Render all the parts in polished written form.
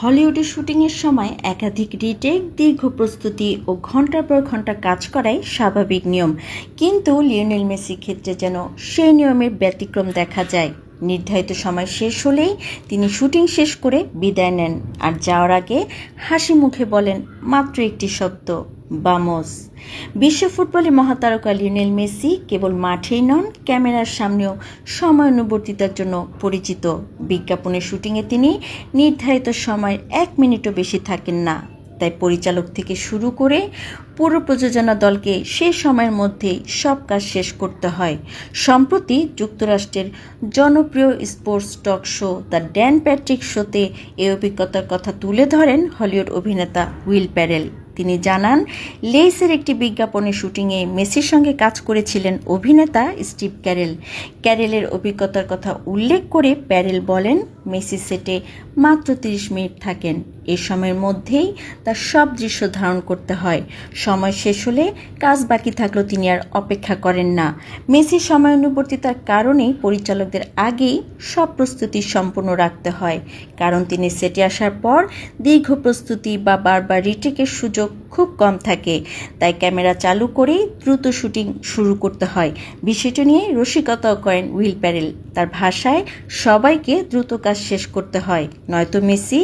হলিউডে শুটিংয়ের সময় একাধিক রিটেক, দীর্ঘ প্রস্তুতি ও ঘন্টার পর ঘন্টা কাজ করাই স্বাভাবিক নিয়ম, কিন্তু লিওনেল মেসির ক্ষেত্রে যেন সেই নিয়মের ব্যতিক্রম দেখা যায়। নির্ধারিত সময় শেষ হলেই তিনি শুটিং শেষ করে বিদায় নেন, আর যাওয়ার আগে হাসি মুখে বলেন মাত্র একটি শব্দ, বামোস। বিশ্ব ফুটবলে মহাতারকা লিওনেল মেসি কেবল মাঠেই নন, ক্যামেরার সামনেও সময়ানুবর্তিতার জন্য পরিচিত। বিজ্ঞাপনের শুটিংয়ে তিনি নির্ধারিত সময়ের 1 মিনিটও বেশি থাকেন না, তাই পরিচালক থেকে শুরু করে পুরো প্রযোজনা দলকে সে সময়ের মধ্যেই সব কাজ শেষ করতে হয়। সম্প্রতি যুক্তরাষ্ট্রের জনপ্রিয় sports talk show the Dan Patrick শোতে এই অভিজ্ঞতার কথা তুলে ধরেন হলিউড অভিনেতা উইল প্যারেল। তিনি জানান, লেইসের একটি বিজ্ঞাপনের শুটিংয়ে মেসির সঙ্গে কাজ করেছিলেন অভিনেতা স্টিভ ক্যারেল। ক্যারেলের অভিজ্ঞতার কথা উল্লেখ করে প্যারেল বলেন, মেসি সেটে মাত্র 30 মিনিট থাকেন। এ সময়ের মধ্যেই তার সব দৃশ্য ধারণ করতে হয়। সময় শেষ হলে কাজ বাকি থাকলেও তিনি আর অপেক্ষা করেন না। মেসির সময়ানুবর্তিতার কারণেই পরিচালকদের আগেই সব প্রস্তুতি সম্পূর্ণ রাখতে হয়, কারণ তিনি সেটে আসার পর দীর্ঘ প্রস্তুতি বা বারবার রিটেকের সুযোগ খুব কম থাকে, তাই ক্যামেরা চালু করেই দ্রুত শুটিং শুরু করতে হয়। বিষয়টি নিয়ে রসিকতাও করেন উইল প্যারেল। তার ভাষায়, সবাইকে দ্রুত কাজ শেষ করতে হয়, নয়তো মেসি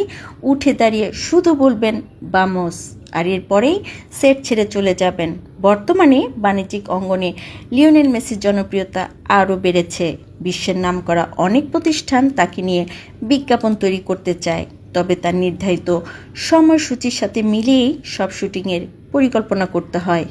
উঠে দাঁড়িয়ে শুধু বলবেন বামোস, আর এরপরেই সেট ছেড়ে চলে যাবেন। বর্তমানে বাণিজ্যিক অঙ্গনে লিওনেল মেসির জনপ্রিয়তা আরও বেড়েছে। বিশ্বের নামকরা অনেক প্রতিষ্ঠান তাকে নিয়ে বিজ্ঞাপন তৈরি করতে চায়, তবে তার নির্ধারিত সময়সূচির সাথে মিলিয়েই সব শুটিংয়ের পরিকল্পনা করতে হয়।